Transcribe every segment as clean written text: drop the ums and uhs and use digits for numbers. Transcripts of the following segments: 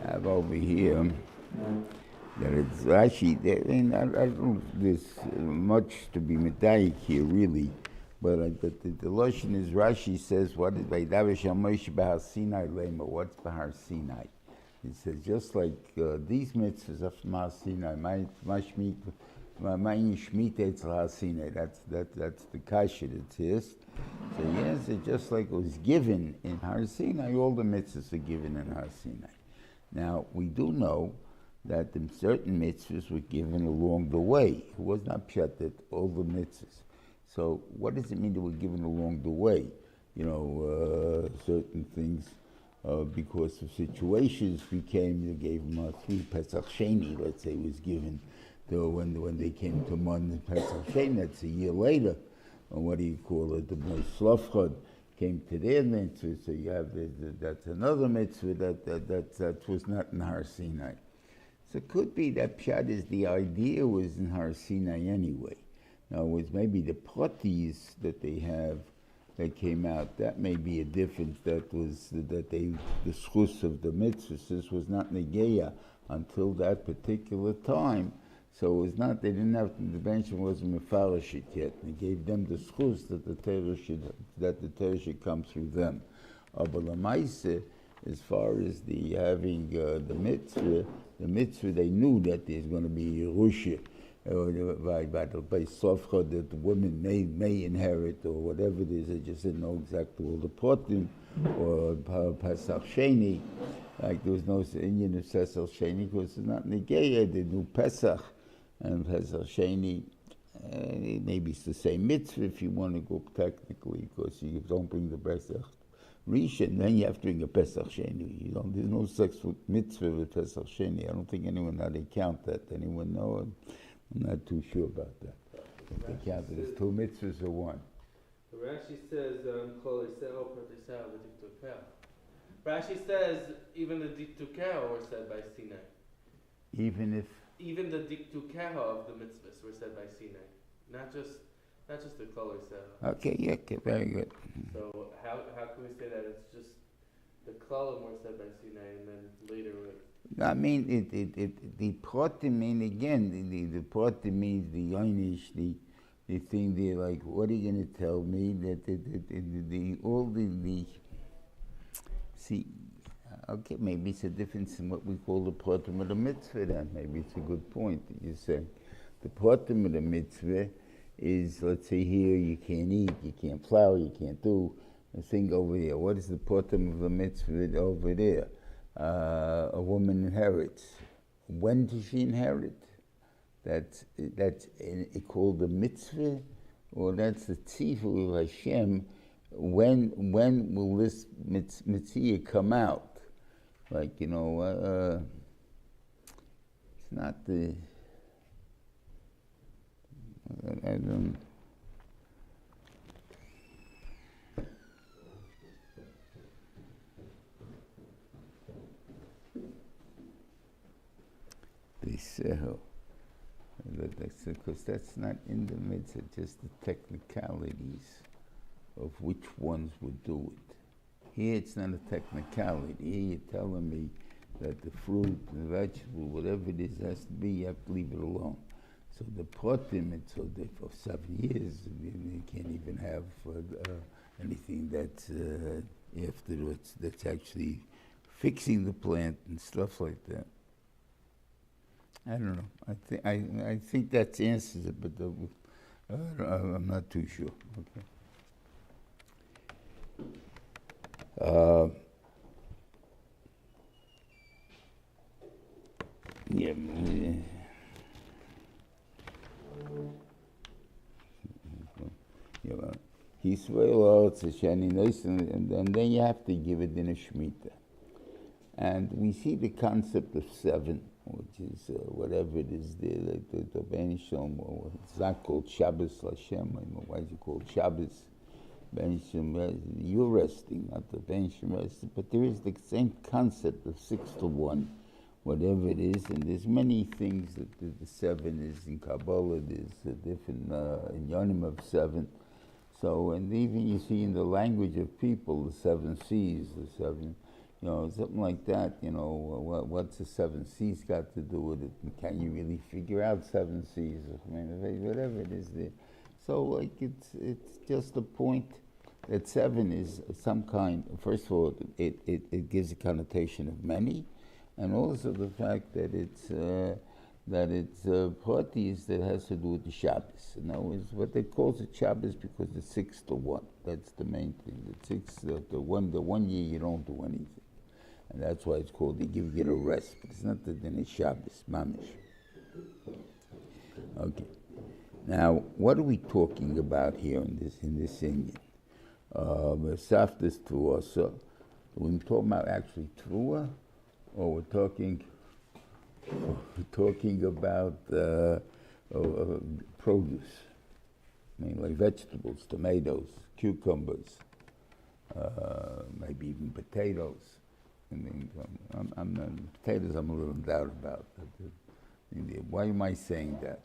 have over here that it's Rashi. I don't know if there's much to be medayik here, really, but the Lashon is Rashi says, what is Vaydavish HaMoshe Behar Sinai Lema? What's Behar Sinai? It says, just like these mitzvahs of Behar Sinai, my Shmita Etzl Sinai, that's the kasha that says. So yes, it's just like it was given in Har Sinai, all the mitzvahs are given in Har Sinai. Now, we do know that certain mitzvahs were given along the way. It was not pshat that all the mitzvahs. So what does it mean that were given along the way? Certain things, because of situations they gave them 3 Pesach Sheni, let's say, was given. When they came to Mon Pesach Sheni, that's a year later. And what do you call it? The Moislavchad came to their mitzvah, so you have that's another mitzvah that was not in Har Sinai. So it could be that pshat is the idea was in Har Sinai anyway. Now, it was maybe the pratis that they have that came out, that may be a difference. The schus of the mitzvahs, this was not negeya until that particular time. So it was not, they didn't have, the benchmark wasn't mefarish it yet. They gave them the schus that the Torah should come through them. But l'maaseh, as far as the having the mitzvah, they knew that there's going to be Yerusha, by Sofcha, that the women may inherit, or whatever it is. They just didn't know exactly all the potim, or Pesach Sheni. Like there was no Indian of Pesach Sheni, because it's not Negeya, they knew Pesach. And Pesach Sheni, maybe it's the same mitzvah if you want to go technically, because you don't bring the Pesach Rishon, then you have to bring a Pesach Sheni. There's no such mitzvah with Pesach Sheni. I don't think anyone how they count that. Anyone know? I'm not too sure about that. If they count it as 2 mitzvahs or 1. Rashi says, Rashi says even the Diktukeho were said by Sinai. Even the Diktukeho of the mitzvahs were said by Sinai. Not just the Kol Yisrael. Okay, very good. So how can we say that it's just the Klolim were said by Sinai and then later I mean, the pratim mean again, the pratim means the yonish, the thing there, like, what are you going to tell me? That see, okay, maybe it's a difference in what we call the pratim of the mitzvah then. Maybe it's a good point that you say. The pratim of the mitzvah is, let's say here, you can't eat, you can't plow, you can't do a thing over there. What is the pratim of the mitzvah over there? A woman inherits. When does she inherit? That's called the mitzvah, or that's the tzivah of Hashem. When will this mitzvah come out? Like, it's not the. I don't. Because that's not in the mitzvah, just the technicalities of which ones would do it. Here it's not a technicality. Here you're telling me that the fruit, the vegetable, whatever it is has to be, you have to leave it alone. So the pratim, it's so that for 7 years, you can't even have anything that's afterwards, that's actually fixing the plant and stuff like that. I don't know. I think that answers it, but I'm not too sure. Okay. Yeah. He's well, and then you have to give it in a Shemitah. And we see the concept of 7, which is whatever it is there, like the Benishom, or it's not called Shabbos Lashem, why is it called Shabbos? Benishom, you're resting, not the Benishom resting, but there is the same concept of 6 to 1, whatever it is, and there's many things that the 7 is in Kabbalah, there's a different inyanim of 7. So, and even you see in the language of people, the 7 seas, the 7, something like that. What's the 7 C's got to do with it? And can you really figure out 7 C's? I mean, whatever it is there. So, like, it's just the point that 7 is some kind. First of all, it gives a connotation of many, and also the fact that it's parties that has to do with the Shabbos. Is what they call it Shabbos because it's 6 to 1. That's the main thing. The 6 to 1. The 1 year you don't do anything, and that's why it's called. They give you a rest, but it's not that then it's Shabbos, mamish. Okay. Now, what are we talking about here in this Indian? Saftas Truasa. We're talking about actually Trua, or we're talking about produce, mainly vegetables, tomatoes, cucumbers, maybe even potatoes. Potatoes I'm a little in doubt about. Why am I saying that?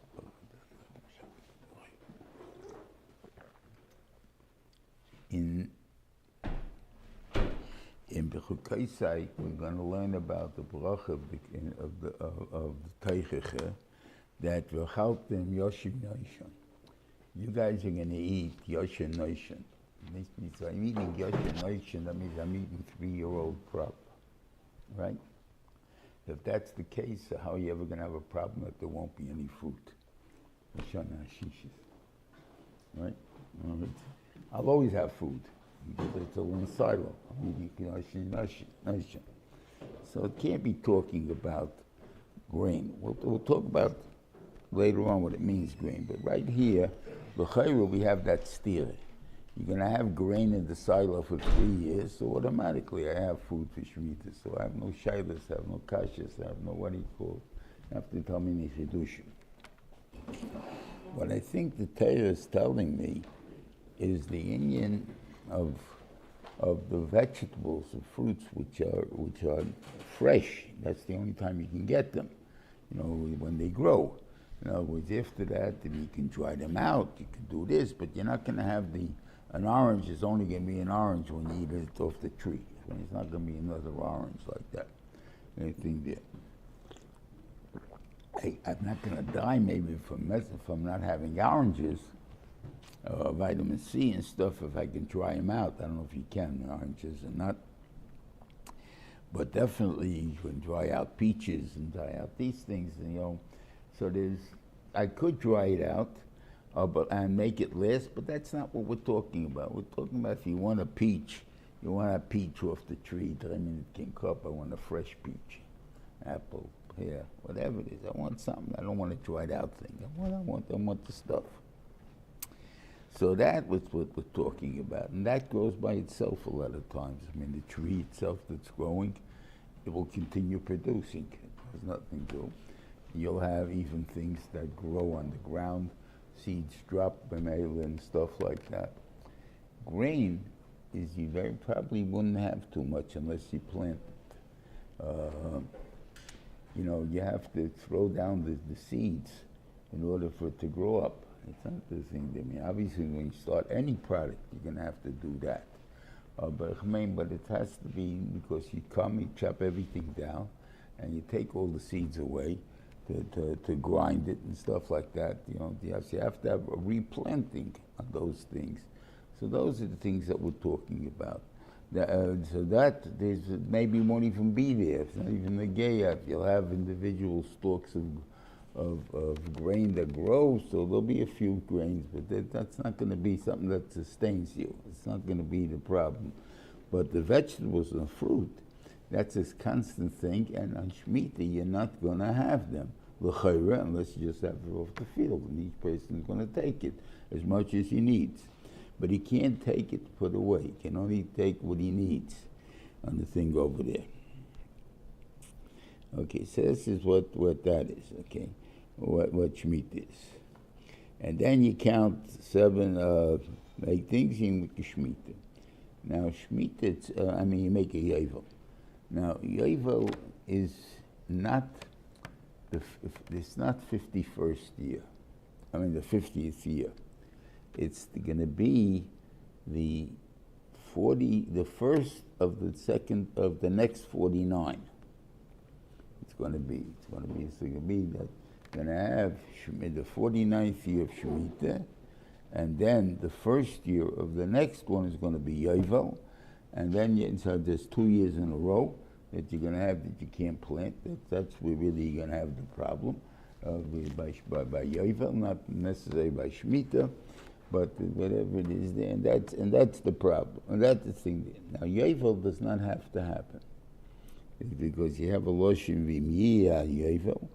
In Bechukaisai, we're going to learn about the bracha of the Teicheche, that v'chaltem yoshim noishon. You guys are going to eat yoshin noishon. So I'm eating yoshin noishon, that means I'm eating 3-year-old crop, right? If that's the case, how are you ever going to have a problem that there won't be any fruit? Right? I'll always have food, because it's a little silo. I'm eating so it can't be talking about grain. We'll talk about later on what it means, grain. But right here, l'chayru, we have that steer. You're going to have grain in the silo for 3 years, so automatically I have food for Shemitah. So I have no shaylas, I have no kashas, I have no what do you call it. You have to tell me any chidushim. What I think the Torah is telling me is the Indian of the vegetables and fruits which are fresh. That's the only time you can get them, when they grow. In other words, after that, then you can dry them out, you can do this, but you're not going to have an orange is only going to be an orange when you eat it off the tree. It's not going to be another orange like that. Anything there. I'm not going to die maybe from not having oranges, vitamin C and stuff, if I can dry them out. I don't know if you can, oranges or not. But definitely you can dry out peaches and dry out these things, So I could dry it out and make it last, but that's not what we're talking about. We're talking about if you want a peach, you want a peach off the tree, 3-minute king cup, I want a fresh peach, apple, pear, whatever it is. I want something. I don't want a dried out thing. I want the stuff. So that was what we're talking about. And that grows by itself a lot of times. The tree itself that's growing, it will continue producing. There's nothing to do. You'll have even things that grow on the ground, seeds drop, and stuff like that. Grain is you very probably wouldn't have too much unless you plant it. You have to throw down the seeds in order for it to grow up. It's not the thing. Obviously, when you start any product, you're going to have to do that. But it has to be because you chop everything down, and you take all the seeds away to grind it and stuff like that. You have to have a replanting of those things. So those are the things that we're talking about. So that there's maybe won't even be there. It's not even the gayat. You'll have individual stalks of grain that grows, so there'll be a few grains, but that's not going to be something that sustains you. It's not going to be the problem. But the vegetables and fruit, that's a constant thing, and on Shemitah you're not going to have them, unless you just have it off the field, and each person is going to take it as much as he needs. But he can't take it put away. He can only take what he needs on the thing over there. Okay, so this is what that is, okay? What Shemitah is. And then you count 7 make things in the Shemitah. Now Shemitah, you make a Yovel. Now Yovel is not it's not 51st year. The 50th year. It's going to be the the first of the second of the next 49. It's going to be that you're going to have the 49th year of Shemitah, and then the first year of the next one is going to be Yovel, and then so there's 2 years in a row that you're going to have that you can't plant. That's where really you're going to have the problem by Yovel, not necessarily by Shemitah, but whatever it is there, and that's the problem, and that's the thing there. Now Yovel does not have to happen, because you have a Loshin V'miyah Yovel.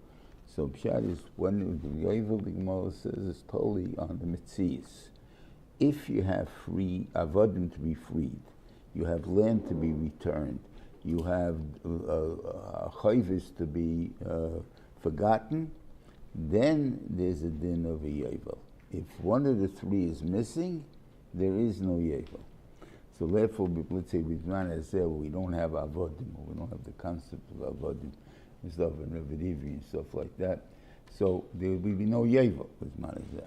So Pshat is when the Yovel, the Gemara says, is totally on the Metzias. If you have free avodim to be freed, you have land to be returned, you have chayvis to be forgotten, then there's a din of a Yovel. If one of the three is missing, there is no Yovel. So therefore, let's say with Manaseh, we don't have avodim, or we don't have the concept of avodim and stuff, and Revedivi and stuff like that. So there will be no Yovel with Manaseh.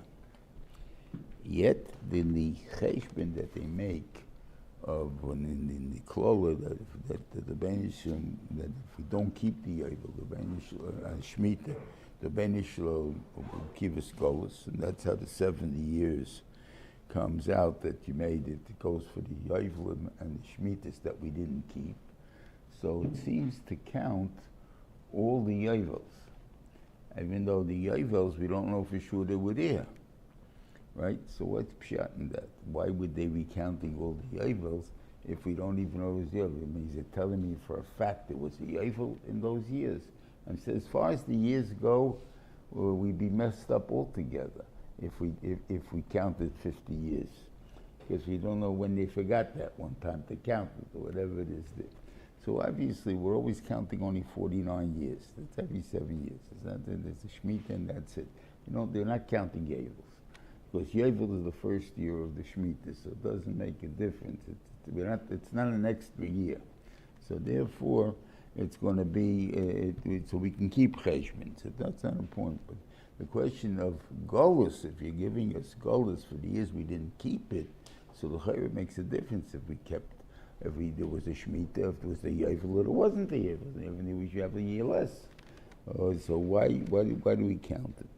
Yet, in the cheshbon that they make of in the klola that the Benishim, that if we don't keep the Yovel, the Benishim Shemitah, the Benishim will give us golas, and that's how the 70 years comes out that you made it. It goes for the Yovel and the Shemitahs that we didn't keep. So it seems to count all the Yovels, even though the Yovels we don't know for sure they were there, right? So what's pshat in that? Why would they be counting all the Yovels if we don't even know it was Yovel? It means they're telling me for a fact it was a Yovel in those years. And so as far as the years go, we'd be messed up altogether if we counted 50 years, because we don't know when they forgot that one time to count it or whatever it is there. So obviously we're always counting only 49 years. That's every 7 years. There's a Shemitah and that's it. You know, they're not counting Yevels, because Yovel is the first year of the Shemitah, so it doesn't make a difference. It's not an extra year. So therefore, it's going to be, so we can keep cheshbon. So that's not important. But the question of golus, if you're giving us golus for the years we didn't keep it, so the chayr makes a difference if we kept, there was a Shemitah, if there was a Yovel, or there wasn't a Yovel, even we should have a year less. So why do we count it?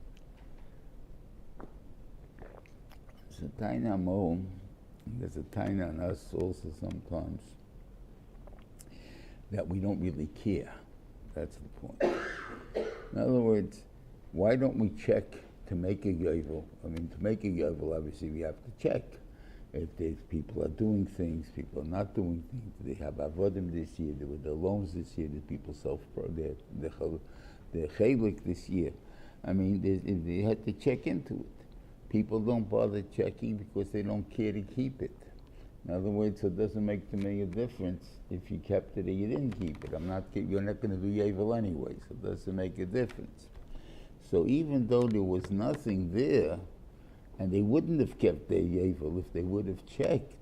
So Taina Mo, there's a Taina on us also sometimes, that we don't really care. That's the point. In other words, why don't we check to make a Yovel? I mean, to make a Yovel, obviously we have to check. If people are doing things, people are not doing things, they have avodim this year, there were the loans this year, the people their chaylik this year. I mean, they had to check into it. People don't bother checking because they don't care to keep it. In other words, it doesn't make to me a difference if you kept it or you didn't keep it. You're not going to do Yovel anyway, so it doesn't make a difference. So even though there was nothing there, and they wouldn't have kept their Yovel if they would have checked,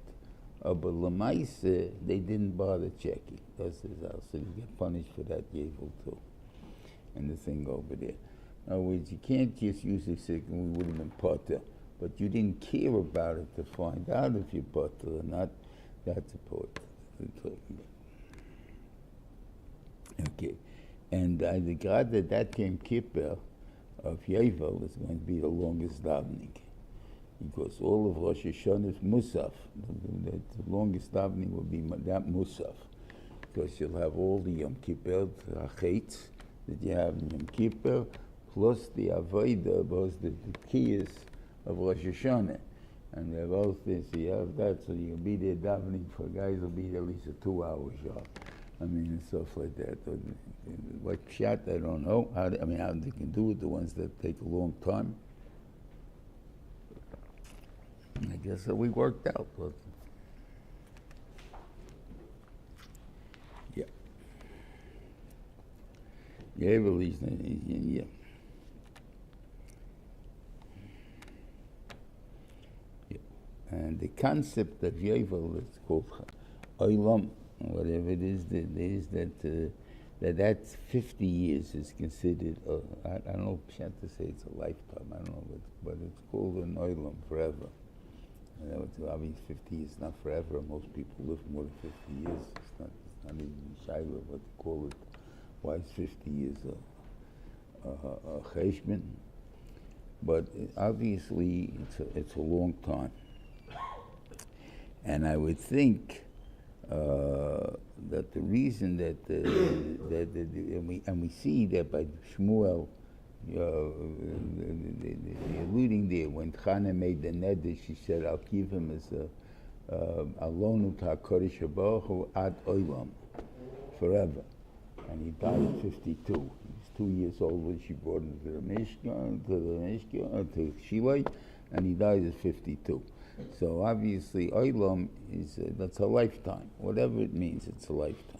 but Lamaise, they didn't bother checking. That's his house, so you get punished for that Yovel too. And the thing over there. In other words, you can't just use the sick and we would have been potter, but you didn't care about it to find out if you're potter or not. That's important. Okay. And the God that came Kippur of Yovel is going to be the longest davening, because all of Rosh Hashanah is Musaf. The longest davening will be that Musaf, because you'll have all the Yom Kippur Chaitz that you have in Yom Kippur, plus the Avodah, both the Kiyas of Rosh Hashanah. And they're both this, so you have that, so you'll be there davening for guys will be there at least a 2-hour job. I mean, and stuff like that. What shot, I don't know. How they can do it, the ones that take a long time. I guess that we worked out. But yeah. Yeah, release. Yeah. And the concept of Yovel is called Olam, whatever it is that's 50 years is considered, I don't know, Pshat to say it's a lifetime, I don't know, but it's called an Olam forever. Obviously 50 years is not forever. Most people live more than 50 years. It's not even shy of what to call it. Why is 50 years a cheshbon? But obviously it's a long time. And I would think that the reason that we see that by Shmuel, alluding there, when Chana made the neder, she said, I'll give him as a alonu ta'kodesh baruch hu ad olam, forever. And he died at 52. He was 2 years old when she brought him to the to Shiloh, and he died at 52. So obviously, olam is that's a lifetime. Whatever it means, it's a lifetime.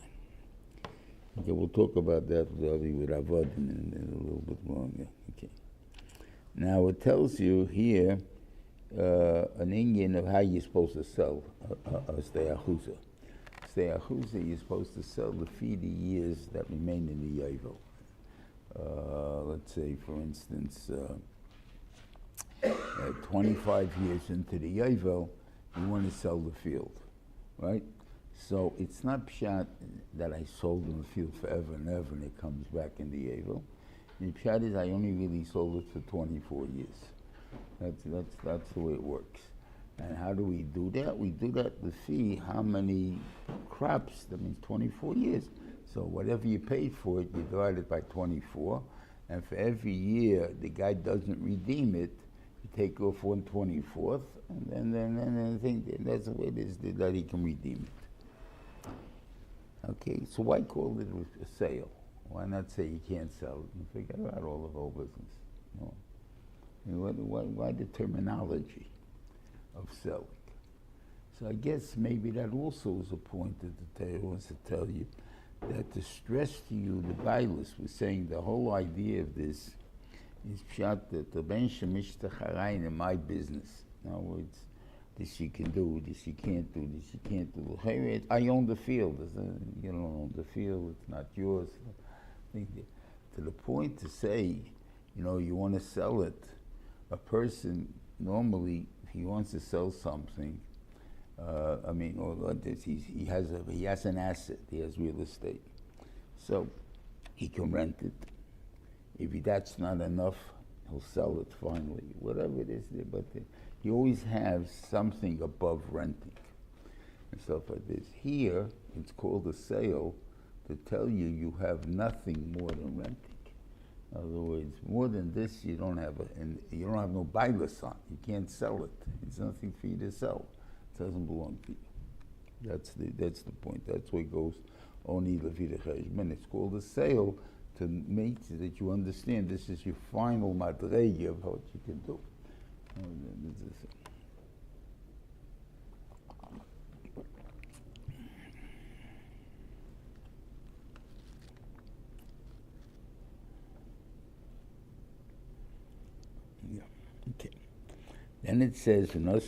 Okay, we'll talk about that with Avad in a little bit longer. Okay. Now it tells you here an Indian of how you're supposed to sell a ste'achuza. Ste'achuza, you're supposed to sell the fee the years that remain in the yovel. Let's say, for instance, 25 years into the yovel, you want to sell the field, right? So it's not pshat that I sold in the field forever and ever and it comes back in the yovel. The pshat is I only really sold it for 24 years. That's the way it works. And how do we do that? We do that the fee, how many crops, that means 24 years. So whatever you paid for it, you divide it by 24. And for every year the guy doesn't redeem it, you take off 1/24th, and then I think that's the way it is that he can redeem it. Okay, so why call it a sale? Why not say you can't sell it and forget about all the whole business? No. Why the terminology of selling? So I guess maybe that also is a point that the Torah wants to tell you, that to stress to you, the Bailis was saying the whole idea of this is pshat that the ben shemish techarayin in my business. In other words, this you can do, this you can't do, this you can't do. I own the field. You don't own the field, it's not yours. To the point to say, you want to sell it, a person normally, if he wants to sell something, he has an asset, he has real estate. So he can rent it. If that's not enough, he'll sell it finally, whatever it is. But you always have something above renting and stuff like this. Here, it's called a sale to tell you have nothing more than renting. In other words, more than this, you don't have you don't have no bailas on. You can't sell it. It's nothing for you to sell. It doesn't belong to you. That's the point. That's where it goes. Only levida cheshbon. It's called a sale to make so that you understand this is your final madrege of what you can do. Yeah. Okay. Then it says, okay,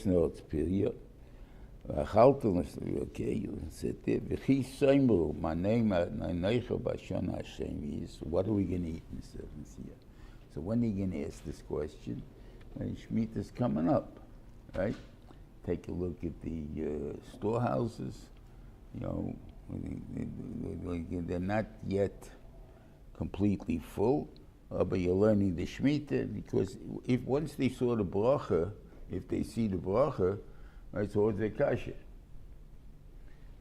you sit there. What are we going to eat in the 7th year? So when are you going to ask this question? When Shemitah is coming up, right? Take a look at the storehouses. They're not yet completely full, but you're learning the Shemitah, because if once they saw the bracha, if they see the bracha, right, so it's a kasha.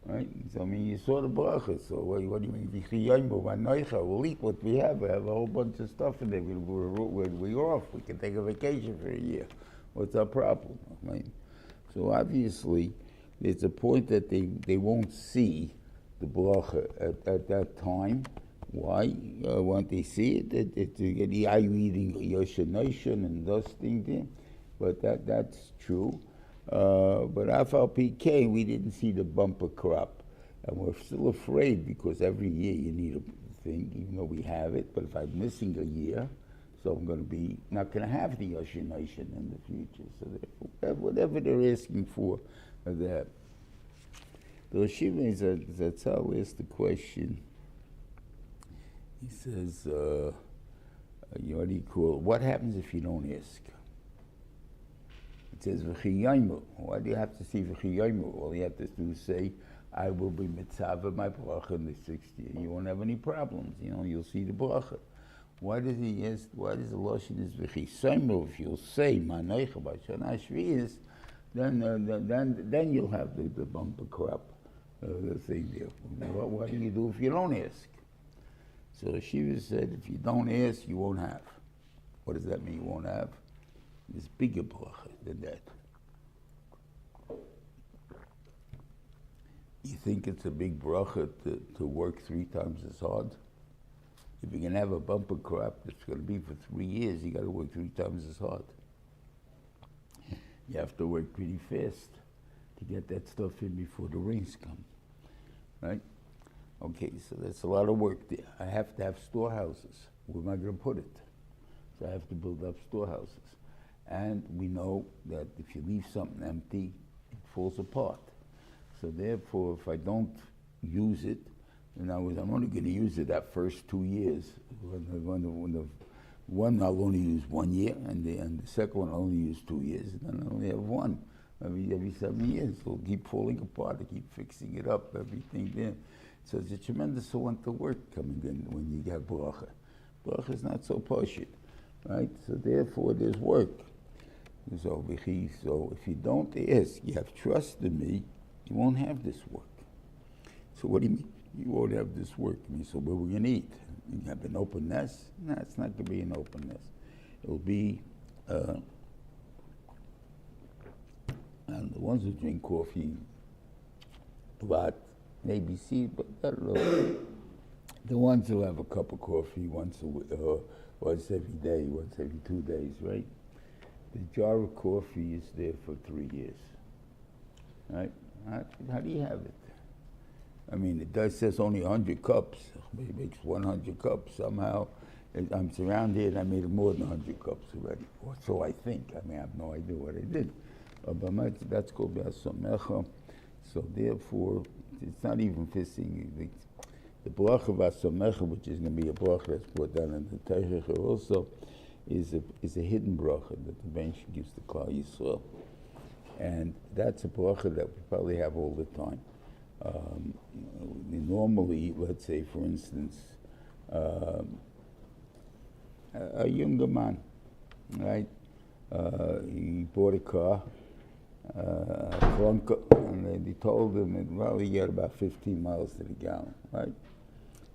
Right? So you saw the bracha, so what do you mean? We'll eat what we have. We have a whole bunch of stuff in there. We're off. We can take a vacation for a year. What's our problem? Right? So obviously, there's a point that they won't see the bracha at that time. Why? Won't they see it? Are you eating Yosha Nation and those things there? But that's true. But Afal PK, we didn't see the bumper crop. And we're still afraid because every year you need a thing, even though we have it. But if I'm missing a year, so I'm going to be not going to have the Yosha Nation in the future. So therefore, whatever they're asking for, that. The Rishiva Zatzal asked the question. He says, what happens if you don't ask? It says v'chiyomu. Why do you have to say v'chiyomu? All you have to do is say, I will be mitzvah my bracha in the 6th year. You won't have any problems. You'll see the bracha. Why does he ask? Why does the lashon is v'chiyomu? If you'll say maneicha b'shana shviyis, then you'll have the bumper crop. The thing there. What do you do if you don't ask? So Shiva said, if you don't ask, you won't have. What does that mean? You won't have? There's bigger bracha than that. You think it's a big bracha to work 3 times as hard? If you're going to have a bumper crop that's going to be for 3 years, you got to work 3 times as hard. You have to work pretty fast to get that stuff in before the rains come, right? Okay, so that's a lot of work there. I have to have storehouses. Where am I going to put it? So I have to build up storehouses. And we know that if you leave something empty, it falls apart. So therefore, if I don't use it, I'm only going to use it that first 2 years. When the one I'll only use 1 year, and the second one I'll only use 2 years, and then I only have one. Every 7 years, it'll keep falling apart. I keep fixing it up, everything there. So it's a tremendous amount of work coming in when you get bracha. Bracha is not so pashut, right? So therefore, there's work. So if you don't ask, you have trust in me, you won't have this work. So what do you mean? You won't have this work. I mean, so what are we going to eat? You have an open nest? No, it's not going to be an open nest. It'll be, and the ones who drink coffee, but maybe see, but I don't know. The ones who have a cup of coffee once every day, once every 2 days, right? The jar of coffee is there for 3 years, right? How do you have it? I mean, it does says only 100 cups. It makes 100 cups. Somehow, I'm surrounded. I made more than 100 cups already. Or so I think. I mean, I have no idea what I did. But that's called B'asomecha. So therefore, it's not even fitting. The bracha of B'asomecha, which is going to be a bracha that's brought down in the Teichach also, is a hidden bracha that the bench gives to Klal Yisrael. And that's a bracha that we probably have all the time. Normally, let's say, for instance, a younger man, right? He bought a car, and they told him that, well, he got about 15 miles to the gallon, right?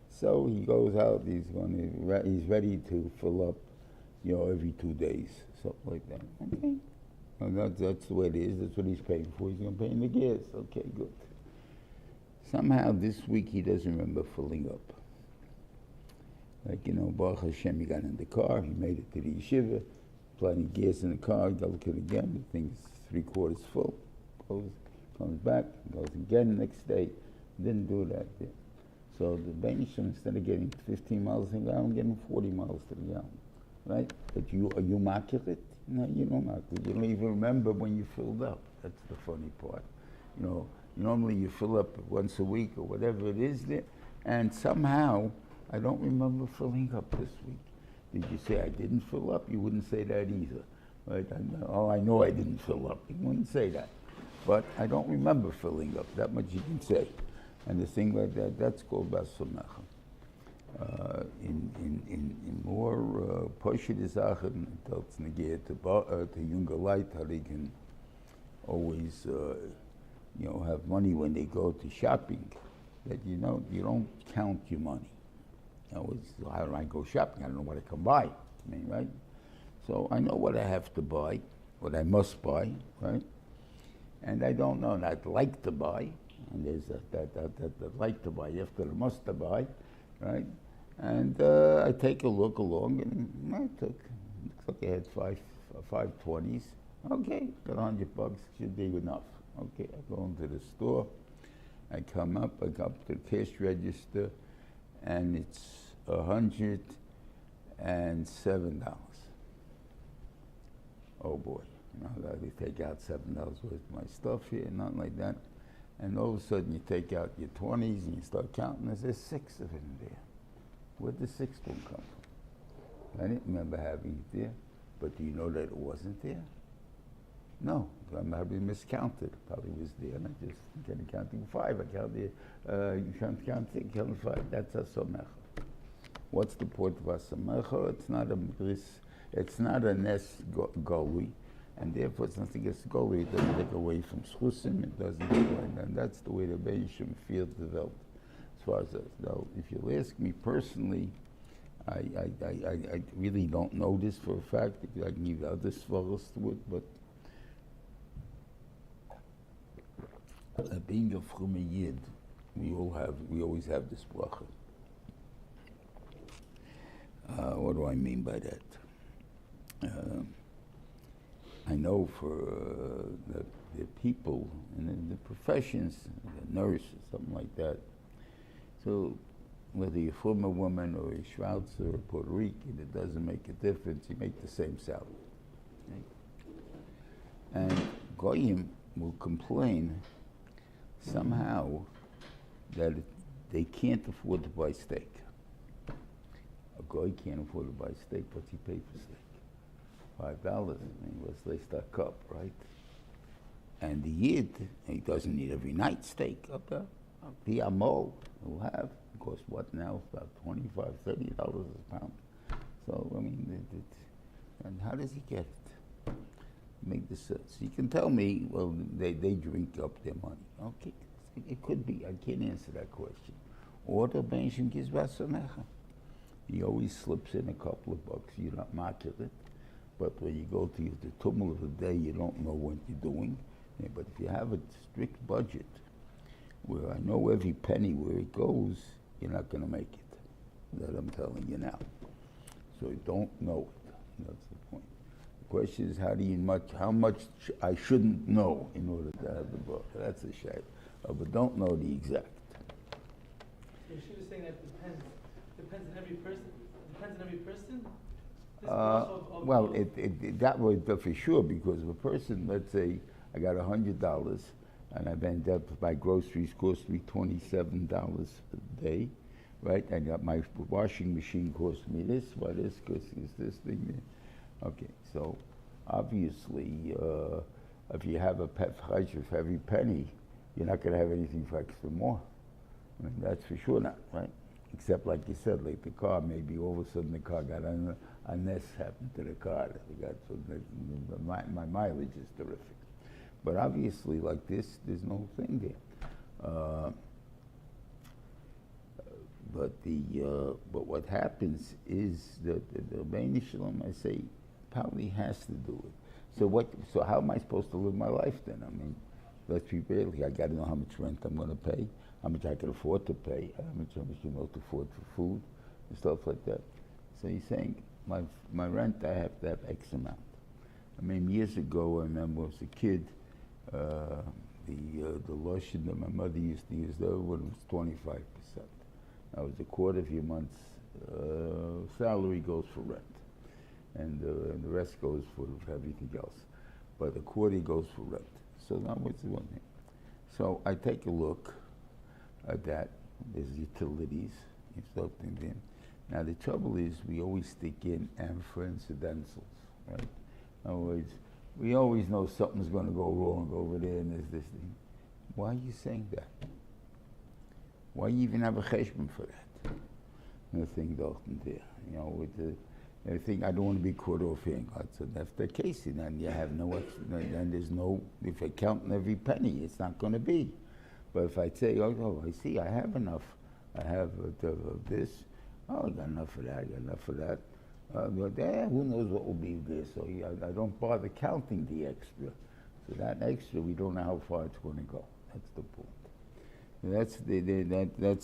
So he goes out, he's ready to fill up, every 2 days, something like that. Okay. Well, that's the way it is. That's what he's paying for. He's going to pay in the gas. Okay, good. Somehow this week he doesn't remember filling up. Like, Baruch Hashem, he got in the car, he made it to the yeshiva, plenty of gas in the car, got to it again, the thing's 3/4 full, comes back, goes again the next day, didn't do that there. So the bench, instead of getting 15 miles to the gallon, getting 40 miles to the gallon, right? But are you makir it? No, you don't makir it. You don't even remember when you filled up. That's the funny part. Normally you fill up once a week or whatever it is there, and somehow I don't remember filling up this week. Did you say I didn't fill up? You wouldn't say that either, right? I know I didn't fill up. You wouldn't say that. But I don't remember filling up. That much you can say. And the thing like that, that's called B'asomecha. In more Poshet Sachen, that's negate to younger light, how they can always have money when they go to shopping, that you don't count your money. How do I go shopping? I don't know what I can buy. I mean, right? So I know what I have to buy, what I must buy, right? And I don't know, and I'd like to buy, and there's that like to buy after the must to buy, right? And I take a look along, and I looks like I had five 20s. Okay, got $100, should be enough. Okay, I go into the store, I come up, I go up to the cash register, and it's $107. Oh boy, they take out $7 worth of my stuff here, nothing like that. And all of a sudden you take out your 20s and you start counting, there's 6 of it in there. Where'd the 6th one come from? I didn't remember having it there, but do you know that it wasn't there? No, I probably miscounted. Probably was there, and I just started counting 5. I counted, you can't count 6, count 5. That's a somecha. What's the point of a somecha? It's not a bris, it's not a nes golui, and therefore it's nothing against golui. It doesn't take away from schusim. It doesn't take away, and that's the way the Beishim feels developed. As far as that. Now, if you'll ask me personally, I really don't know this for a fact. I can give other svaros to it, but being a frume yid, we always have this bracha. What do I mean by that? I know for the people in the professions, the nurse or something like that. So whether you're from a woman or a Schwarzer or a Puerto Rican, it doesn't make a difference. You make the same salary. Right? And Goyim will complain somehow that they can't afford to buy steak. A Goy can't afford to buy steak, what's he pay for steak? $5. I mean, let's lace that cup, right? And the Yid, he doesn't need every night steak up there. The Amol will have, cost what now? About $25, $30 a pound. So, I mean, and how does he get it? Make this, so you can tell me, well, they drink up their money. Okay, it could be, I can't answer that question. Or the Benishim gives Vasamecha. He always slips in a couple of bucks, you're not marking it. But when you go to the tumult of the day, you don't know what you're doing. Yeah, but if you have a strict budget, where I know every penny where it goes, you're not going to make it. That I'm telling you now. So you don't know it. That's the point. The question is, how much I shouldn't know in order to have the book. That's a shame. But don't know the exact. So she was saying that depends on every person. Depends on every person. Well, that was for sure, because if a person, let's say, I got $100, and I've ended up, my groceries cost me $27 a day, right? I got my washing machine cost me this, what is, because it's this thing there. Okay, so obviously, if you have a pet for every penny, you're not going to have anything for extra more. I mean, that's for sure not, right? Except, like you said, like the car, maybe all of a sudden the car got a nest happened to the car. My mileage is terrific. But obviously, like this, there's no thing there. But what happens is that the Rebbeinu Shalom, I say, probably has to do it. So how am I supposed to live my life then? I mean, let's be real. I got to know how much rent I'm going to pay, how much I can afford to pay, how much you know to afford for food and stuff like that. So he's saying, my rent, I have to have X amount. I mean, years ago, I remember as a kid, the lotion that my mother used to use, the other one was 25%. That was a quarter of your month's salary goes for rent, and the rest goes for everything else. But a quarter goes for rent. So that was the one thing. So I take a look at that. There's utilities and stuff in there. Now the trouble is, we always stick in and for incidentals, right? In other words, we always know something's going to go wrong over there, and there's this thing. Why are you saying that? Why you even have a cheshbon for that? Nothing in there. You know, with the thing, I don't want to be caught off here. So that's the case, and you have no, then there's no, if I count every penny, it's not going to be. But if I say, oh, I see, I have enough. I have this. Oh, I got enough of that, I got enough of that. Who knows what will be there? So I don't bother counting the extra. So that extra, we don't know how far it's going to go. That's the point. That's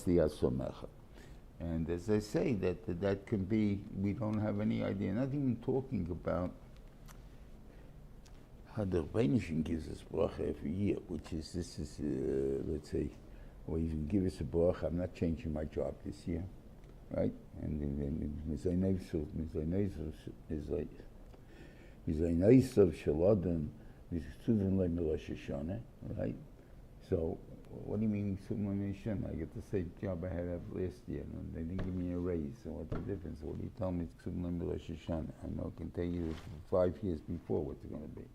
the asomecha. And as I say, that can be, we don't have any idea. Not even talking about how the Rebbeinu gives us bracha every year, which is, this is, let's say, or even give us a bracha, I'm not changing my job this year, right? And Mizaynesav Shalodin, Mizaynesav Rosh Hashanah, right? So, what do you mean, I get the same job I had last year, and they didn't give me a raise. So what's the difference? What do you tell me? It's Rosh Hashanah. I know I can tell you 5 years before what's going to be.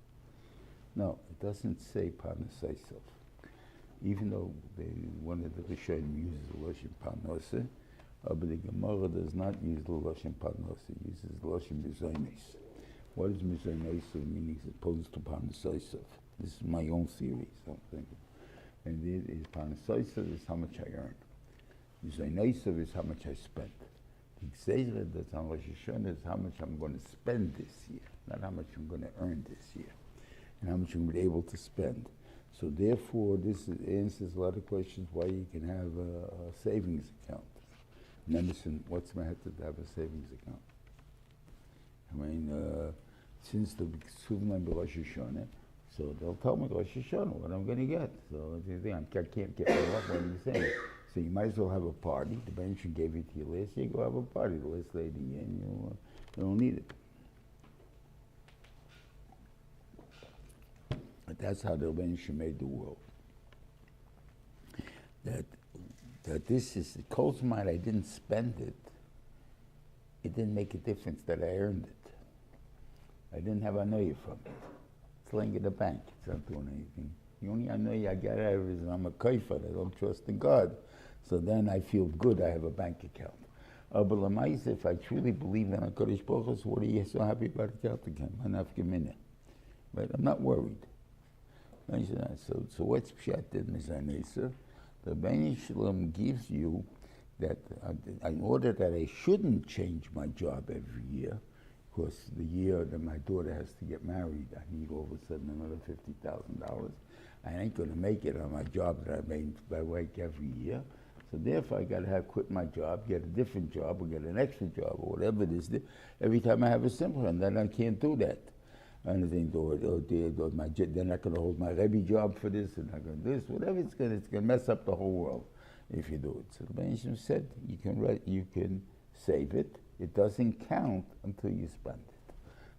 No, it doesn't say Parnasaisov. Even though one of the Rishonim uses the Lashon Parnasa, but the Gemara does not use the Lashon Parnasa, it uses the Lashon Mizonos. What is Mizonos meaning as opposed to Parnasaisov? This is my own theory, so I'm thinking. And it is Parnasaisov is how much I earn. Mizonos is how much I spent. The Gzeira that's on Rosh Hashanah is how much I'm going to spend this year, not how much I'm going to earn this year, and how much I'm going to be able to spend. So therefore, this answers a lot of questions why you can have a savings account. Nemison, what's my head to have a savings account? I mean, since the Suvnai Rosh Hashanah, so they'll tell me Rosh Hashanah what I'm going to get. So I can't get rid of what he's saying. So you might as well have a party. The Benjamin gave it to you last year. Go have a party the last lady, and you don't need it. But that's how the Benjamin made the world. That this is the cold mind. I didn't spend it. It didn't make a difference that I earned it. I didn't have anoia from it. It's laying in the bank. It's not doing anything. The only anoia I get out of it is I'm a kaifer. I don't trust in God. So then I feel good. I have a bank account. But if I truly believe in HaKadosh Baruch Hu, what are you so happy about account again? But I'm not worried. So what's Pshat in Mizanesa? The Bnei Shalom gives you that in order that I shouldn't change my job every year, because the year that my daughter has to get married, I need all of a sudden another $50,000. I ain't going to make it on my job that I made by work every year. So therefore, I got to quit my job, get a different job, or get an extra job, or whatever it is. Every time I have a simcha, and then I can't do that. And I think, they're not going to hold my Rebbe job for this, and not going to do this, whatever it's going to mess up the whole world if you do it. So the Benjamin said, you can save it. It doesn't count until you spend it.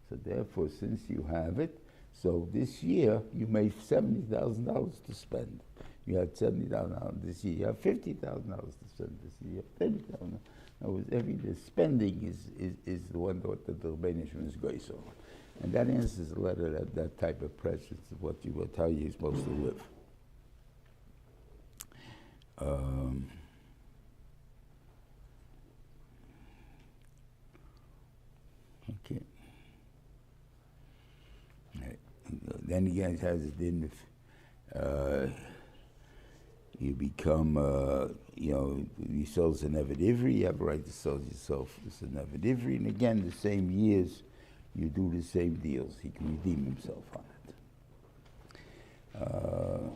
So therefore, since you have it, so this year you made $70,000 to spend. You had $70,000 this year. You have $50,000 to spend this year. You have $30,000. The spending is the one that the Rebbeinu is going on. And that answers a lot of that type of presence of what you will tell you you're supposed to live. Okay. Then again, it has a din if you become, you sell as an Eved Ivri, you have a right to sell yourself as an Eved Ivri, and again, the same years, you do the same deals. He can redeem himself on it.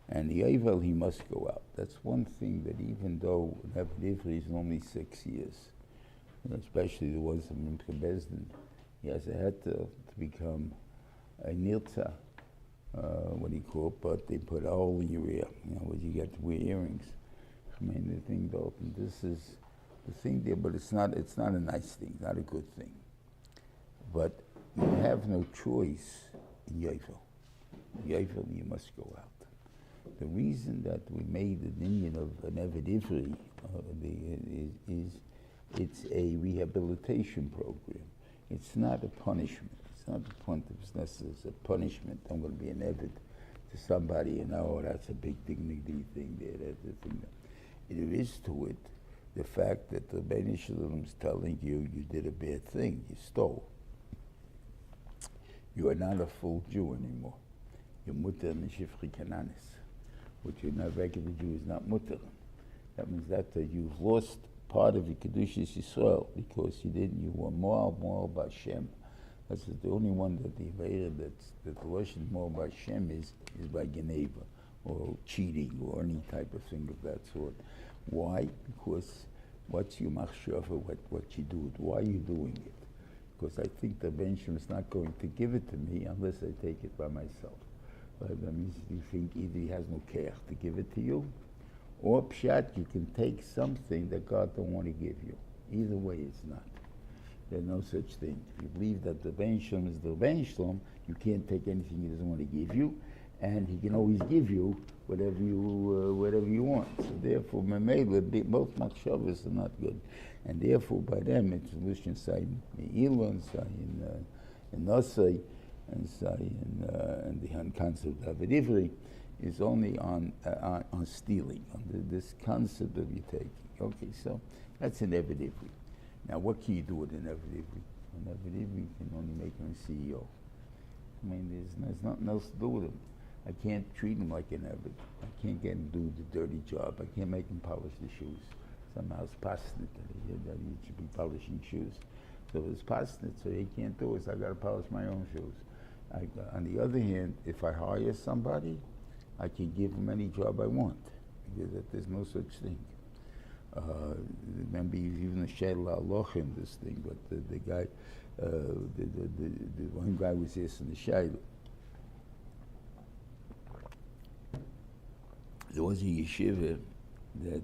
And the Eivel, he must go out. That's one thing that even though an Eved Ivri is only 6 years, especially the ones in Bezdin, he has a head to become a nirtza, what he called, but they put a hole in your ear, what you get to wear earrings. I mean, the thing though, this is the thing there, but it's not a nice thing, not a good thing. But you have no choice in Yovel. Yovel, you must go out. The reason that we made the union of an Eved Ivri is it's a rehabilitation program. It's not a punishment. It's not the point of it's a punishment. I'm going to be an Eved to somebody, that's a big dignity thing there. That's the thing. There is to it the fact that the Bnei Shalom is telling you did a bad thing, you stole. You are not a full Jew anymore. You're mutter neshifri kananis. What you're not regular Jew is not mutter. That means that you've lost part of your Kedushas Yisrael because you were more B'Hashem. That's the only one that the Behar that the Russian more B'Hashem is by Geneva or cheating or any type of thing of that sort. Why? Because what's your machshava, what you do it? Why are you doing it? Because I think the Benjamin is not going to give it to me unless I take it by myself. That means you think either he has no care to give it to you, or pshat, you can take something that God don't want to give you. Either way, it's not. There's no such thing. If you believe that the Benjamin is the Benjamin, you can't take anything he doesn't want to give you, and he can always give you whatever you want. So therefore, both machshavas are not good. And therefore, by them, it's Lucian Sai, Elon Sai, in Nasai, and say, and the concept of Ivri is only on stealing, on this concept of you taking. Okay, so that's an Eved Ivri. Now, what can you do with an Eved Ivri? An Eved Ivri can only make him a CEO. I mean, there's nothing else to do with him. I can't treat him like an Eved. I can't get him to do the dirty job. I can't make him polish the shoes. Somehow it's passionate that he should be polishing shoes. So it's passionate, so he can't do it, so I got to polish my own shoes. On the other hand, if I hire somebody, I can give him any job I want, because there's no such thing. Remember, even the Shel Aloch in this thing, but the guy, the one guy was asking the Shel. There was a yeshiva that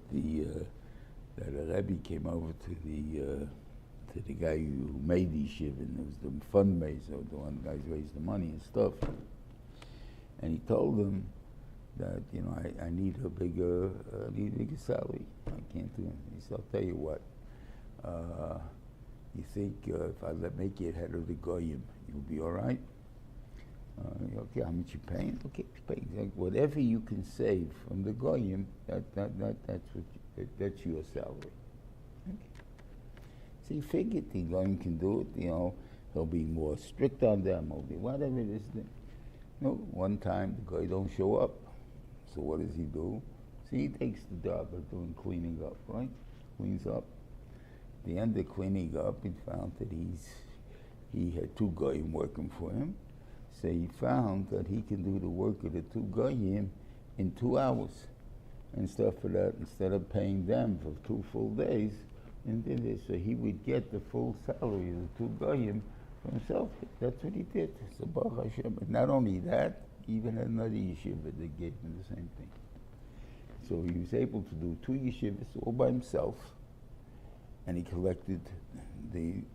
that a Rebbe came over to the guy who made the yeshiva, and it was the fundraiser, the one guy who raised the money and stuff. And he told him that, you know, I need a bigger salary. I can't do it. He said, I'll tell you what. You think if I make you head of the goyim, you'll be all right? Okay, how much you paying? Okay, you're paying. Like, whatever you can save from the goyim, that's your salary. Okay. So he figured the goyim can do it. You know, he'll be more strict on them. He'll be whatever it is. No, one time the guy don't show up. So what does he do? So he takes the job of doing cleaning up, right? Cleans up. At the end of cleaning up, he found that he had two goyim working for him. So he found that he can do the work of the two goyim in 2 hours and stuff for that, instead of paying them for 2 full days. And did it. So he would get the full salary of the two goyim for himself. That's what he did. So Baruch Hashem. But not only that, even another yeshiva that gave him the same thing. So he was able to do 2 yeshivas all by himself, and he collected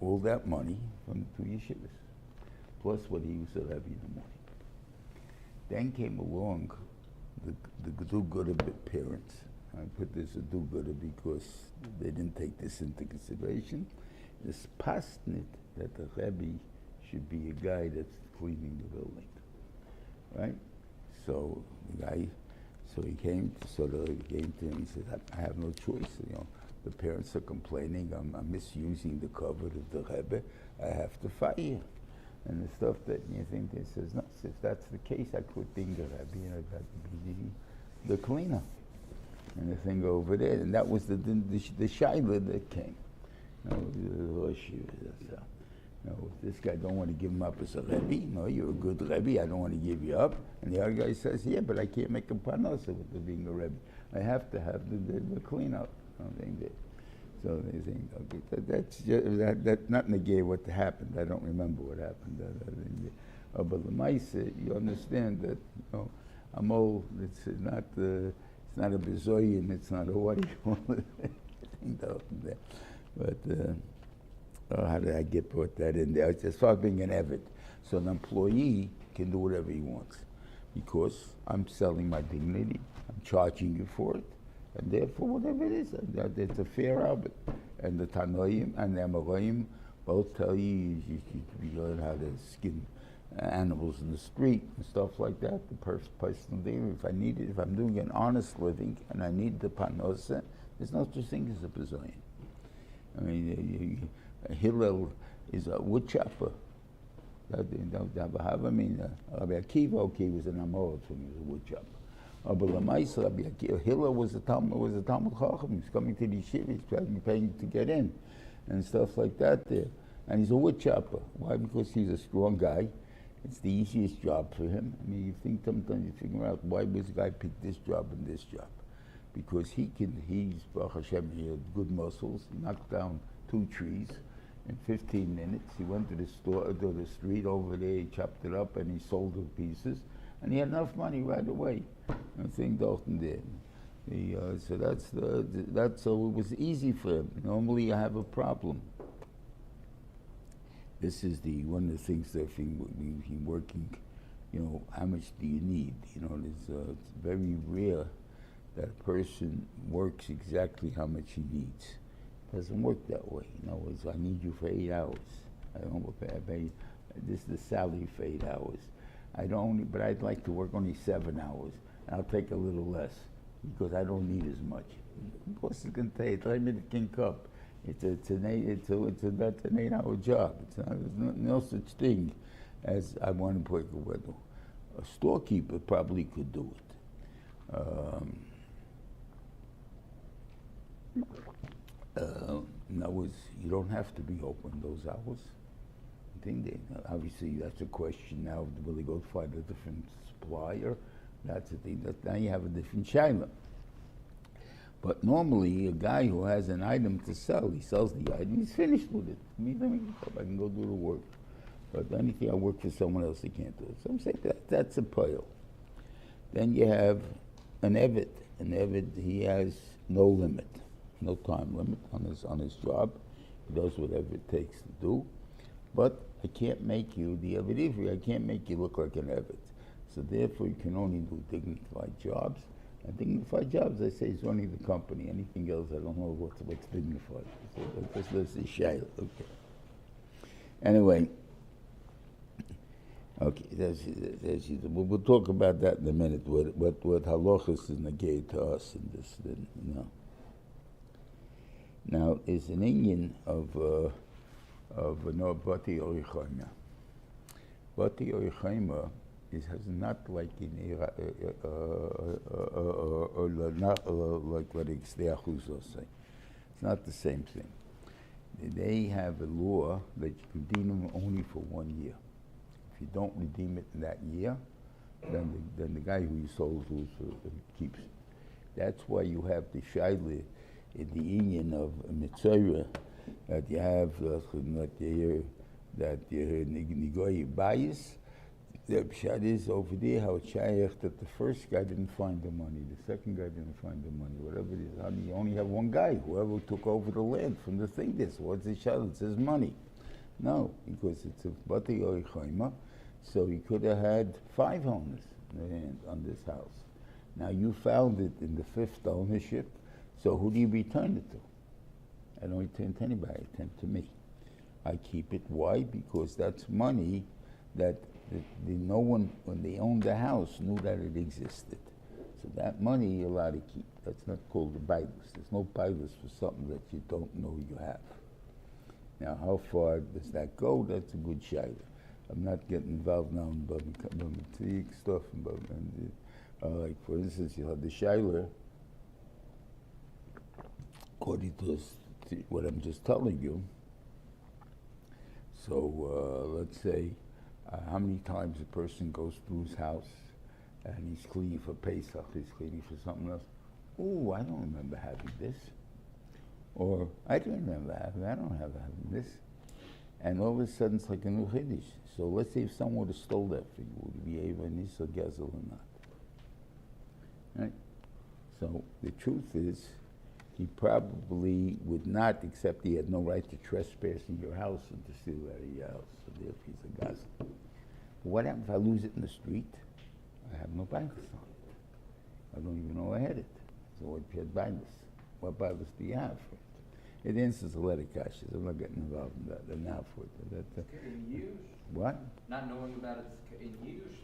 all that money from the 2 yeshivas, plus what he used to have in the morning. Then came along the do-gooder parents. I put this a do-gooder because they didn't take this into consideration. This pasnit that the Rebbe should be a guy that's cleaning the building, right? So the guy, he came to him. He said, I have no choice. You know, the parents are complaining. I'm misusing the cover of the Rebbe. I have to fire you. And the stuff that you think this is nuts. If that's the case, I could think of that being the cleaner. And the thing over there, and that was the Shiloh that came. This guy don't want to give him up as a Rebbe. No, you're a good Rebbe. I don't want to give you up. And the other guy says, yeah, but I can't make a parnasa with being a Rebbe. I have to have the cleanup. So they think, okay, that's not negate what happened. I don't remember what happened. But the Maisa, you understand that, you know, I'm old. It's not a bezoyin. It's not a what do you call it? But how did I put that in there? As far as being an Eved. So an employee can do whatever he wants because I'm selling my dignity. I'm charging you for it. And therefore, whatever it is, it's a fair arbit. And the Tanoim and the Amoraim both tell you learn how to skin animals in the street and stuff like that. The personal thing, if I'm doing an honest living and I need the panosa, there's no such thing as a bezoyin. I mean, Hillel is a wood chopper. Rabbi Akiva, okay, was an Amorah for me, he was a wood chopper. But Lamaisa, Rabbi Akiva, Hillel was a Talmud Chacham. He was coming to the yeshiva, he's paying to get in, and stuff like that there. And he's a wood chopper. Why? Because he's a strong guy. It's the easiest job for him. I mean, you think sometimes you figure out why this guy picked this job and this job. Because he's Baruch Hashem, he had good muscles. He knocked down 2 trees in 15 minutes. He went to the street over there, he chopped it up and he sold the pieces. And he had enough money right away. I think Dalton did. So so it was easy for him. Normally you have a problem. This is one of the things that he working, you know, how much do you need? You know, it's very rare that a person works exactly how much he needs. It doesn't work that way. You know, I need you for 8 hours. I don't pay This is the salary for 8 hours. But I'd like to work only 7 hours. I'll take a little less because I don't need as much. Of course, it's going to take. I made a king cup. It's that's an 8-hour job. There's no such thing as I want to break a window. A storekeeper probably could do it. In other words, you don't have to be open those hours. I think obviously that's a question now. Will they go find a different supplier? That's the thing. Now you have a different shaila. But normally, a guy who has an item to sell, he sells the item, he's finished with it. I can go do the work. But anything I work for someone else, they can't do it. So I'm saying that's a pile. Then you have an eved. An eved, he has no limit, no time limit on his job. He does whatever it takes to do. But I can't make you the eved ivri. I can't make you look like an eved. So therefore, you can only do dignified jobs. And dignified jobs, I say, is running the company. Anything else, I don't know what's dignified. So that's the shayla. Okay. Anyway, okay, we'll talk about that in a minute. What halachas is negated to us in this, you know. Now, it's an inyan of no bati orichayma. Bati orichayma is not like in not like what Ixteachus say. It's not the same thing. They have a law that you can redeem them only for 1 year. If you don't redeem it in that year, then the guy who you sold to keeps it. That's why you have the shaila in the union of Mitzvah that you have that you negoy bias. The pshat is over there how it's shaykh that the first guy didn't find the money, the second guy didn't find the money, whatever it is. You only have one guy, whoever took over the land from the thing. This what's the shad? It says money. No, because it's a bati orichayma, so he could have had 5 owners on this house. Now you found it in the 5th ownership, so who do you return it to? I don't return it to anybody. I return it to me. I keep it. Why? Because that's money that no one, when they owned the house, knew that it existed. So that money you're allowed to keep. That's not called a bailus. There's no bailus for something that you don't know you have. Now, how far does that go? That's a good shayla. I'm not getting involved now in Bamitik stuff. Like, for instance, you have the shayla, according to what I'm just telling you. So, let's say, how many times a person goes through his house and he's cleaning for Pesach, he's cleaning for something else. Oh, I don't remember having this. Or, I don't remember having this. And all of a sudden it's like a new chiddush. So let's say if someone would have stole that for you, would it be able to gezel or not? Right? So the truth is, he probably would not, except he had no right to trespass in your house and to steal out of your house. So therefore he's a gazel. What happens if I lose it in the street? I have no bailus on it. I don't even know I had it. So what if you had bailus? What bailus do you have for it? It answers a lot of questions. I'm not getting involved in that now for it. In use? What? Not knowing about it in use?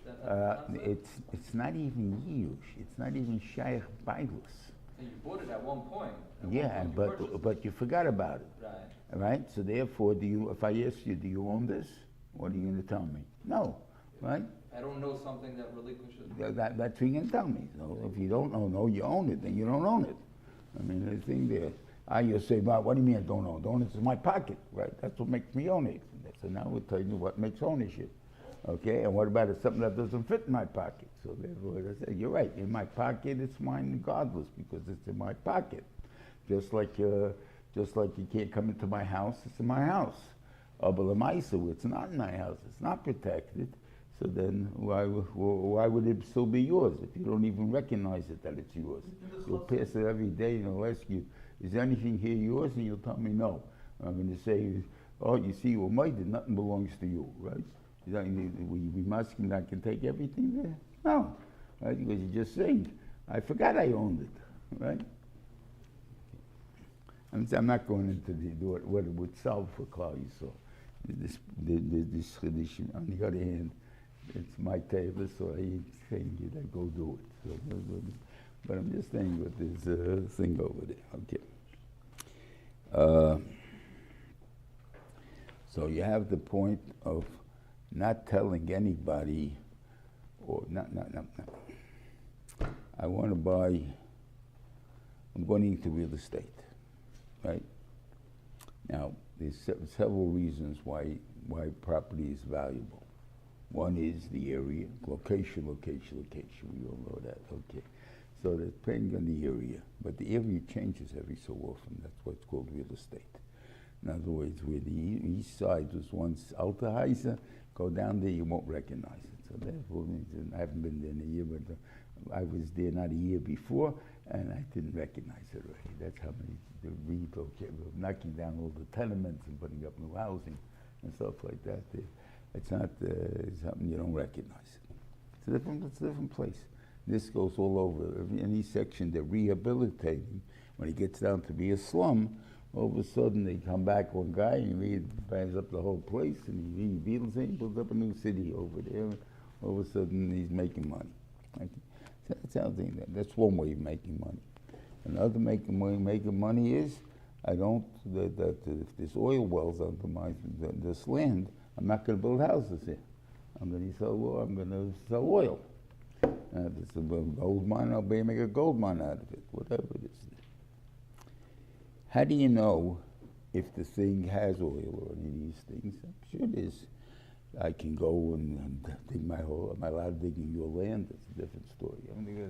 It's not even yush. It's not even shaykh bailus. And you bought it at one point. Yeah, but you forgot about it. Right. Right? So therefore, if I ask you, do you own this? What are you going to tell me? No. Right? I don't know something that relinquishes. That's what you're going to tell me. So if you don't know, you own it, then you don't own it. I mean, the thing there, you say, well, what do you mean I don't own it? Own it's in my pocket, right? That's what makes me own it. So now we'll tell you what makes ownership. Okay, and what about if something that doesn't fit in my pocket? So therefore, I say, you're right. In my pocket, it's mine regardless because it's in my pocket. Just like you can't come into my house, it's in my house. But it's not in my house. It's not protected. So then, why would it still be yours if you don't even recognize it that it's yours? You'll pass it every day and I'll ask you, is anything here yours? And you'll tell me no. I'm going to say, oh, you see, well, nothing belongs to you, right? We must and I can take everything there? No, right? Because you're just saying, I forgot I owned it, right? I'm not going into what it would solve for Klal Yisrael. This tradition, on the other hand, it's my table, so I ain't saying it, I go do it. So, but I'm just saying what this thing over there, okay. So you have the point of not telling anybody, or not. I want to buy, I'm going into real estate, right? Now, there's several reasons why property is valuable. One is the area, location. We all know that, okay. So they're depending on the area, but the area changes every so often. That's what's called real estate. In other words, where the east side was once Alterheiser, go down there, you won't recognize it. So therefore, I haven't been there in a year, but I was there not a year before, and I didn't recognize it already. That's how many knocking down all the tenements and putting up new housing and stuff like that. It's not something you don't recognize. It's a different place. This goes all over. Any section they're rehabilitating, when it gets down to be a slum, all of a sudden they come back one guy and he buys up the whole place and he builds up a new city over there. All of a sudden he's making money. Okay. So that's one way of making money. Another way of making money is, if there's oil wells under this land, I'm not going to build houses here. I'm going to sell oil. If it's a gold mine, I'll make a gold mine out of it, whatever it is. How do you know if the thing has oil or any of these things? I'm sure it is. I can go and dig my hole. Am I allowed to dig in your land? That's a different story.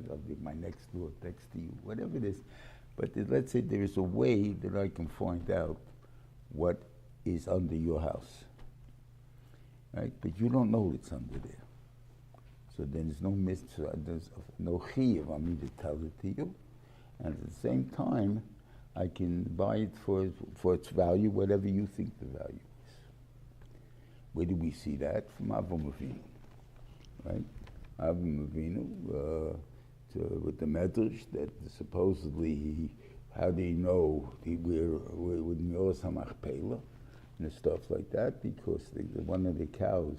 I'll dig my next door next to you, whatever it is. But let's say there is a way that I can find out what is under your house, right? But you don't know it's under there. So then there's no chiyuv on me to tell it to you. And at the same time, I can buy it for its value, whatever you think the value is. Where do we see that? From Avram Avinu, right? Avram Avinu, with the Medrash that supposedly how do you know with Mios HaMachpelah and stuff like that? Because one of the cows,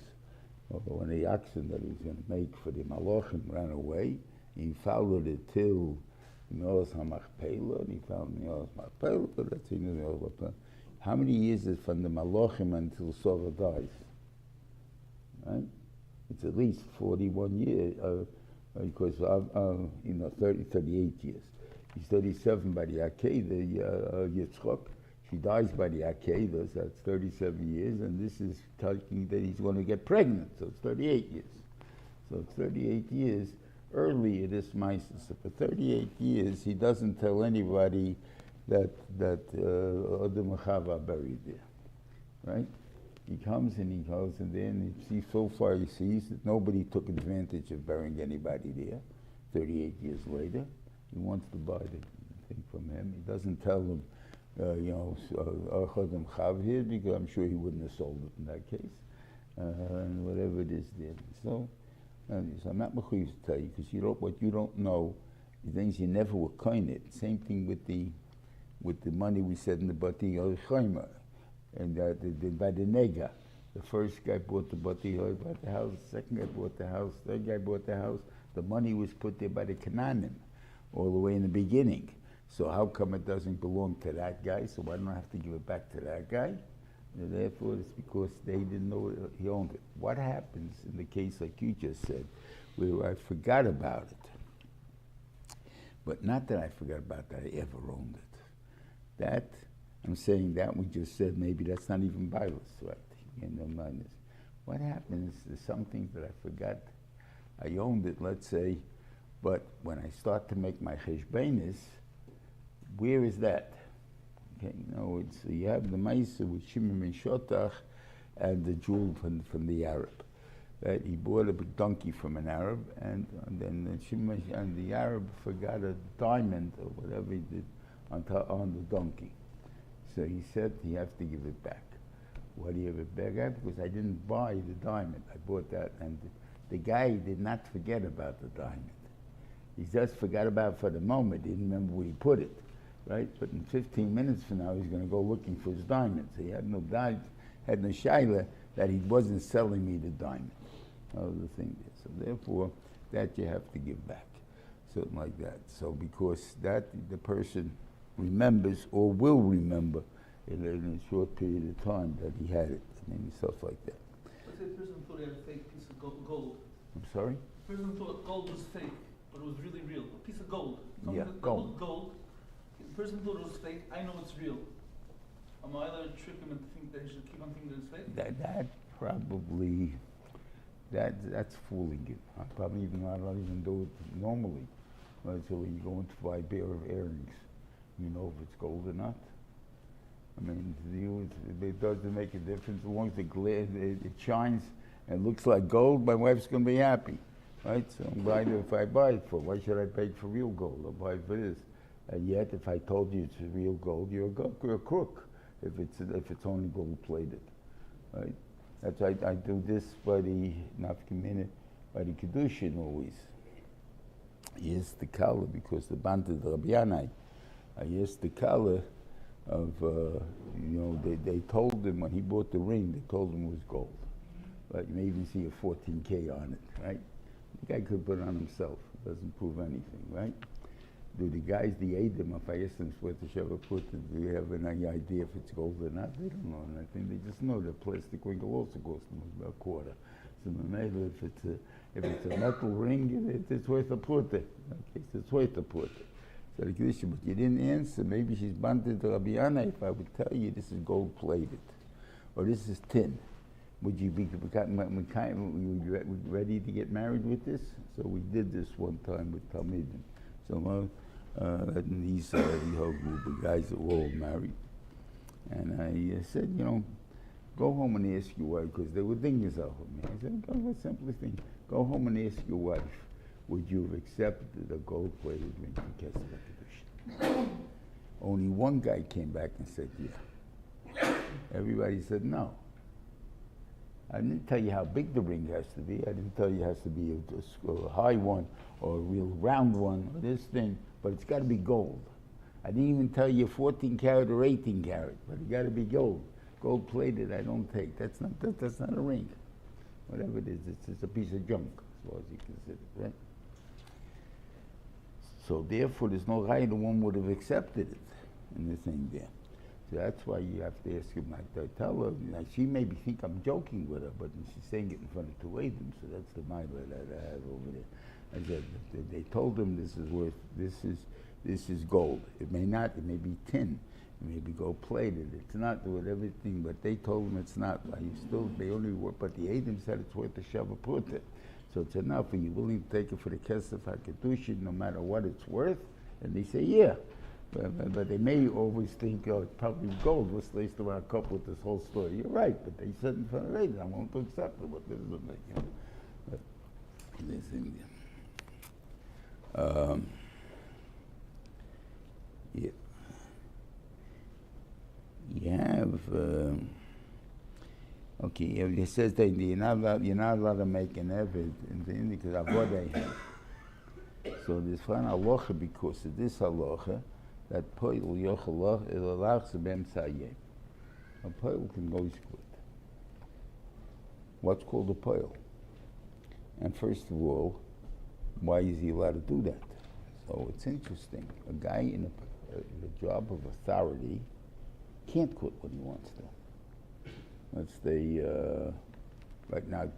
or one of the oxen that he was going to make for the Malachim ran away. He followed it till Mios HaMachpelah, and he found Mios HaMachpelah, but that's Mios. How many years is from the Malachim until Sarah dies? Right? It's at least 41 years, because 38 years. He's 37 by the Akedah, Yitzchak. She dies by the Akedah, so that's 37 years, and this is talking that he's going to get pregnant, so it's 38 years. So it's 38 years. Earlier, this Meises, for 38 years, he doesn't tell anybody that Adam and Chava are buried there, right? He comes and he goes in there, and so far he sees that nobody took advantage of burying anybody there. 38 years later, he wants to buy the thing from him. He doesn't tell him, Adam Chav here, because I'm sure he wouldn't have sold it in that case, and whatever it is there. So I'm not mechuyev to tell you, because what you don't know is things you never were kind it. Same thing with the money we said in the Bati Yochayma, and by the Nega. The first guy bought the Bati Yochayma, bought the house. The second guy bought the house. Third guy bought the house. The money was put there by the Canaanim, all the way in the beginning. So how come it doesn't belong to that guy? So why don't I have to give it back to that guy? And therefore, it's because they didn't know he owned it. What happens in the case like you just said, where I forgot about it? But not that I forgot about that I ever owned it. That, I'm saying that we just said, maybe that's not even Bible, right? What happens is something that I forgot. I owned it, let's say, but when I start to make my cheshbenis, where is that? Okay, you have the Maisa with Shimon ben Shotach and the jewel from the Arab. Right? He bought a big donkey from an Arab, and then Shimon and the Arab forgot a diamond or whatever he did on the donkey. So he said he has to give it back. Why do you have it back? Because I didn't buy the diamond. I bought that, and the guy did not forget about the diamond. He just forgot about it for the moment. He didn't remember where he put it. Right? But in 15 minutes from now, he's going to go looking for his diamond. So he had no diamond. had no shaila that he wasn't selling me the diamond. That was the thing there. So therefore, that you have to give back, something like that. So because that the person remembers or will remember in a short period of time that he had it, and stuff like that. Let's say the person thought he had a fake piece of gold. I'm sorry? The person thought gold was fake, but it was really real. A piece of gold. Yeah, gold. Gold. The person thought it was fake. I know it's real. Am I allowed to trick him and think that he should keep on thinking that it's fake? That probably, that's fooling you. I probably even not even do it normally. Right? So when you go in to buy a pair of earrings, you know if it's gold or not. I mean, it doesn't make a difference as long as it shines and looks like gold. My wife's going to be happy, right? So if I buy it for, why should I pay for real gold? I'll buy it for this. And yet, if I told you it's real gold, you're a crook. If it's only gold plated, right? That's why I do this by the nafkamina, by the kedushin always. Yes, the color because the banted Rabbianai. Yes, the color of they told him when he bought the ring, they told him it was gold. But you may even see a 14K on it, right? The guy could put it on himself. It doesn't prove anything, right? Do the guys, the Adam, if I ask them what the Shabbat put, do you have any idea if it's gold or not? They don't know anything. They just know that plastic ring will also cost them about a quarter. So if it's a metal ring, it's worth a put it. Okay, so it's worth a put it. So the Kedusha, but you didn't answer. Maybe she's banted to Rabbi Anna if I would tell you this is gold plated, or this is tin. Would you be ready to get married with this? So we did this one time with Talmidim. So and these the whole group of guys that were all married, and I said, go home and ask your wife because they were dingus off of me. I said, go the simplest thing. Go home and ask your wife, would you have accepted a gold-plated ring for Kesef HaKadosh? Only one guy came back and said, yeah. Everybody said no. I didn't tell you how big the ring has to be. I didn't tell you it has to be a high one or a real round one or this thing, but it's got to be gold. I didn't even tell you 14 karat or 18 karat, but it got to be gold. Gold plated, I don't take. That's not a ring. Whatever it is, it's just a piece of junk, as far as you consider it, right? So therefore, there's no right the one would have accepted it in the thing there. So that's why you have to ask him, like, tell her, she maybe think I'm joking with her, but she's saying it in front of two Adam, so that's the Bible that I have over there. I said, they told him this is gold. It may not, it may be tin, it may be gold plated, it's not with everything, but they told him it's not. They only work, but the Adam said it's worth a Shabbat Pruta. So it's enough, are you willing to take it for the Kesef HaKadosh no matter what it's worth? And they say, yeah. But they may always think, it's probably gold. What's the least of our cup with this whole story? You're right, but they said in front of Adam, I won't accept it. What this is like, But they think, yeah. You have, okay, it says that you're not allowed to make an effort because of what they have. So there's one halacha because of this halacha that payul yochalach ilalach sebem sayem. A payul can go split. What's called a payul? And first of all, why is he allowed to do that? So it's interesting. A guy in a job of authority can't quit when he wants to. That's the right now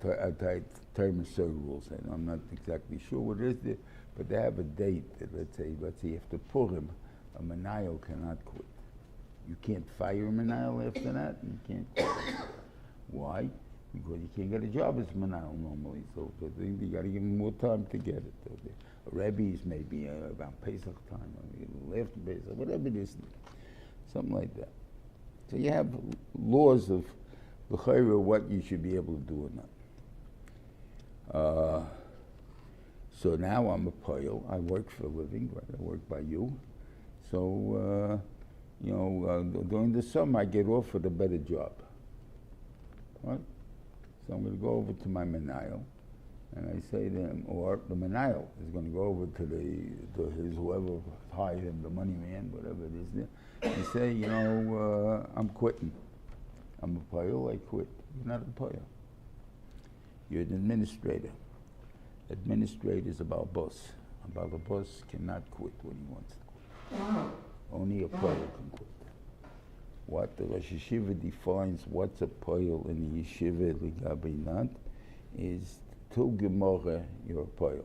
term certain rules. I'm not exactly sure what it is, but they have a date that let's say after Purim, a manayil cannot quit. You can't fire a manayil after that, and you can't quit. Why? Because you can't get a job as manayil normally. So you got to give him more time to get it. A Rebbe's maybe around Pesach time, or after Pesach, whatever it is, something like that. So you have laws of l'chayra what you should be able to do or not. So now I'm a payil. I work for a living, right? I work by you. So, during the summer I get offered a better job. Right? So I'm going to go over to my manayil, and I say to him, or the manayil is going to go over to his whoever hired him, the money man, whatever it is, and say, I'm quitting. I'm a payal, I quit. You're not a payal. You're an administrator. Administrators are about boss. About the boss cannot quit when he wants to quit. Only a payal can quit. What the Rosh Yeshiva defines what's a payal in the yeshiva ligabi not is till Gemara you're a payal.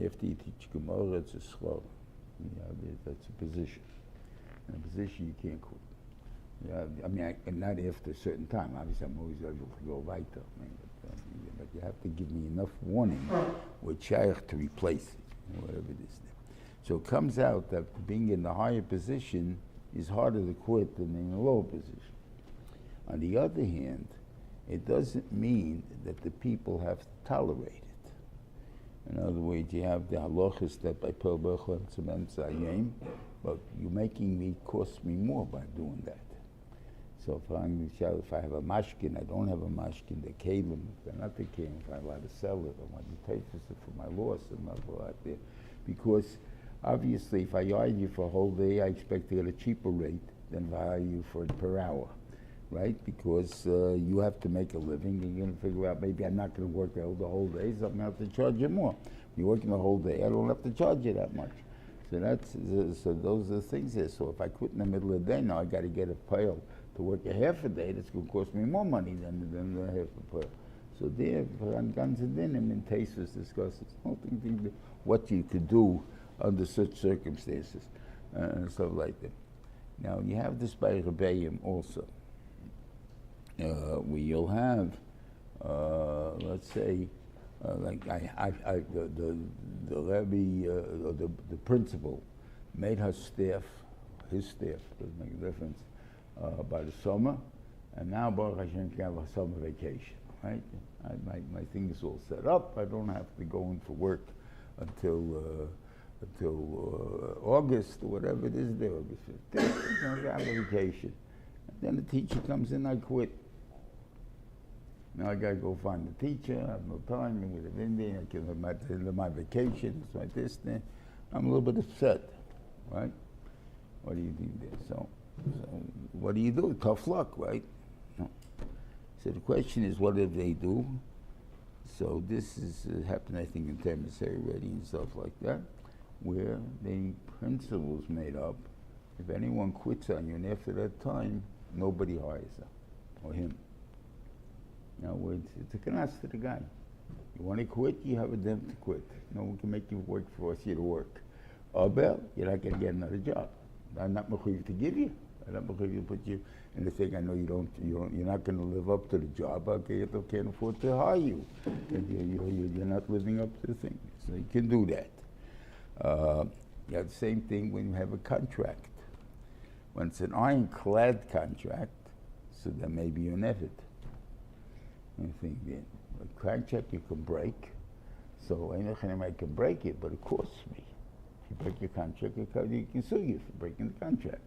After you teach Gemara, it's a schlar. That's a position. In a position you can't quit. I mean, not after a certain time. Obviously, I'm always able to go weiter. But you have to give me enough warning with shaykh to replace it, whatever it is. So it comes out that being in the higher position is harder to quit than in a lower position. On the other hand, it doesn't mean that the people have to tolerate it. In other words, you have the halachas that by Pel Bechel and Tzemem, but you're making me cost me more by doing that. So if I have a mashkin, I don't have a mashkin, the kalim, if they're not the kalim, if I'm allowed to sell it, I want to pay for my loss, I'm not allowed there. Because obviously if I hire you for a whole day, I expect to get a cheaper rate than if I hire you for it per hour, right? Because you have to make a living, you're going to figure out maybe I'm not going to work the whole day, so I'm going to have to charge you more. If you're working the whole day, I don't have to charge you that much. So those are the things there. So if I quit in the middle of the day, now I got to get a pile to work a half a day, that's going to cost me more money than the half a pile. So there, on Guns and Dinim in Taisus discusses what you could do under such circumstances and stuff like that. Now you have this by Rebbeim also, where you'll have, let's say, like the Rebbe or the principal made his staff doesn't make a difference, by the summer, and now Baruch Hashem can have a summer vacation, right? My thing is all set up. I don't have to go in for work until August or whatever it is there, August 15th. I have a vacation. And then the teacher comes in, I quit. Now I gotta go find the teacher. I have no time. I'm with India. I can have my vacation. It's like this thing. I'm a little bit upset, right? What do you think there? So what do you do? Tough luck, right? No. So the question is, what did they do? So this is happened, I think, in Temisary already and stuff like that, where the principles made up. If anyone quits on you, and after that time, nobody hires her or him. In other words, it's a knas to the guy. You want to quit, you have a them to quit. No one can make you work, force you to work. Or you're not going to get another job. I'm not mechuyev to give you. I'm not mechuyev to put you in the thing. I know you're not going to live up to the job. Okay, I can't afford to hire you. You're not living up to the thing. So you can do that. You have the same thing when you have a contract. When it's an ironclad contract, so then maybe you're never. I think that a contract you can break. So I can break it, but it costs me. If you break your contract, he can sue you for breaking the contract.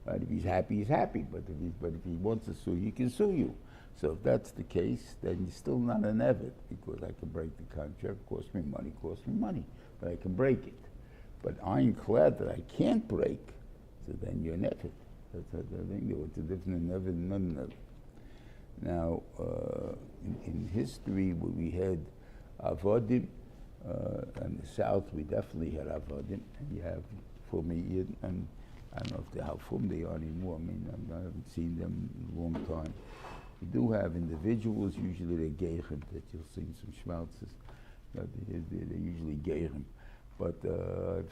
Right? If he's happy, he's happy. But if he wants to sue you, he can sue you. So if that's the case, then you're still not an evet, because I can break the contract, cost me money, but I can break it. But ironclad that I can't break, so then you're an evet. That's the thing. What's the difference in evet and not an evet? Now, in history, where we had avodim, in the south, we definitely had avodim, and you have Fumiyid, and I don't know how Fum they are anymore. I mean, I haven't seen them in a long time. You do have individuals, usually they're geichem, that you'll see some schmaltzes, they're usually geichem. But there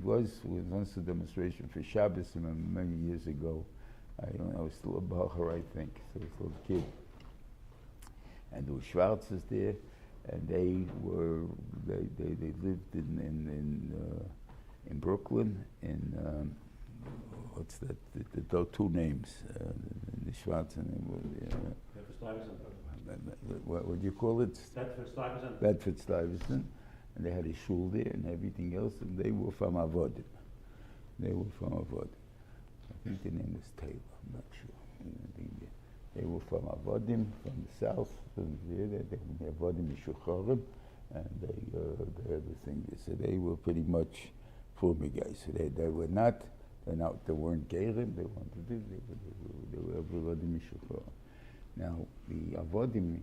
was once a demonstration for Shabbos many years ago. I was still a Behar, I think, so I was still a kid. And there were Schwarzes there, and they lived in Brooklyn, in what's that? The two names, the Schwarz and what do you call it? Bedford Stuyvesant. And they had a shul there and everything else, and they were from Avodim. I think the name was Taylor, I'm not sure. They were from Avodim, from the south, from there. They were Avodim Mishucharim, and they had the thing there. So they were pretty much former guys. So they weren't Gerim, they wanted to do, they were Avodim Mishachor. Now, the Avodim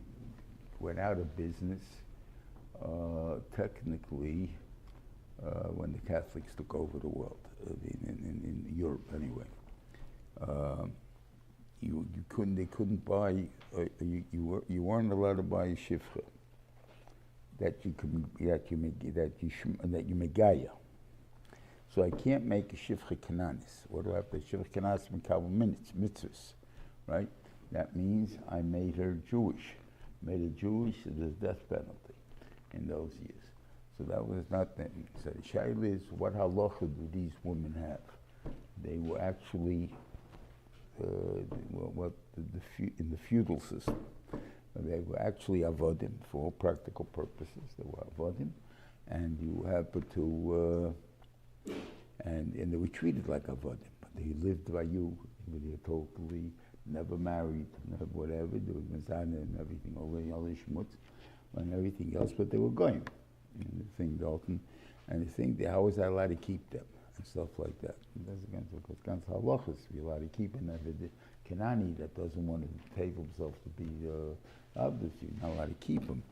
went out of business technically when the Catholics took over the world, in Europe anyway. They couldn't buy, you weren't allowed to buy a shifcha that you megaya. So I can't make a shifcha kananis. What do I have to shifcha kananis mekabel mitzvahs, right? That means I made her Jewish. Made her Jewish, so there's death penalty in those years. So that was not that. So the shaila is, what halacha do these women have? They were actually in the feudal system. They were actually avodim for all practical purposes. They were avodim, and you have to, and they were treated like avodim. They lived by you. They were totally never married, never whatever. There was mezana and everything, all the shmutz and everything else, but they were going. And the thing, Dalton, and the thing, how was I allowed to keep them and stuff like that? And that's against halachas. You're allowed to keep an Kenani that doesn't want to take himself to be obvious. You're not allowed to keep him.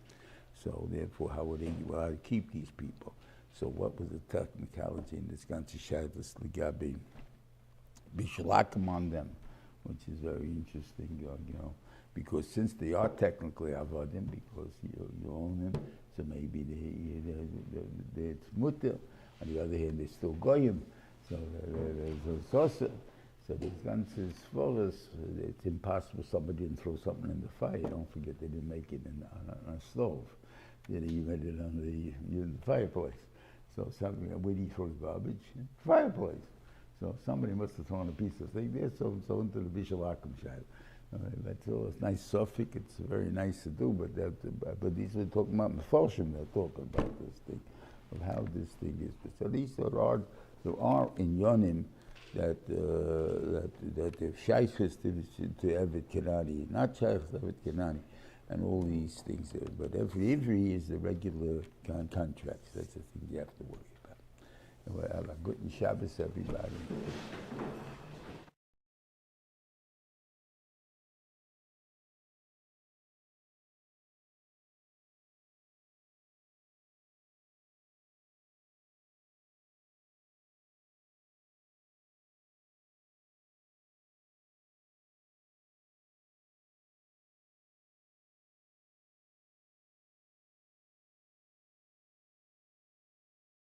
So therefore, how were they allowed to keep these people? So what was the technicality in this ganze Shabbos Ligabi? Bishalakim on them, which is very interesting, because since they are technically avodim, because you own them, so maybe it's mutter. On the other hand, they're still goyim, so there's sosa. So this ganze Seforim, it's impossible somebody didn't throw something in the fire. Don't forget they didn't make it on a stove. You made it on the fireplace. So something, where do you throw the garbage? Fireplace. So somebody must have thrown a piece of thing there, so into the Bishalakim Shai. That's all. It's nice suffix. It's very nice to do, but these are talking about Meforshim. They're talking about this thing, of how this thing is. So these there are in Yonim that if Shaykhis to Evet Kenani, not Shaykhis to Evet Kenani, and all these things. But every is the regular contracts. That's the thing you have to worry about. Well, good Shabbos, everybody.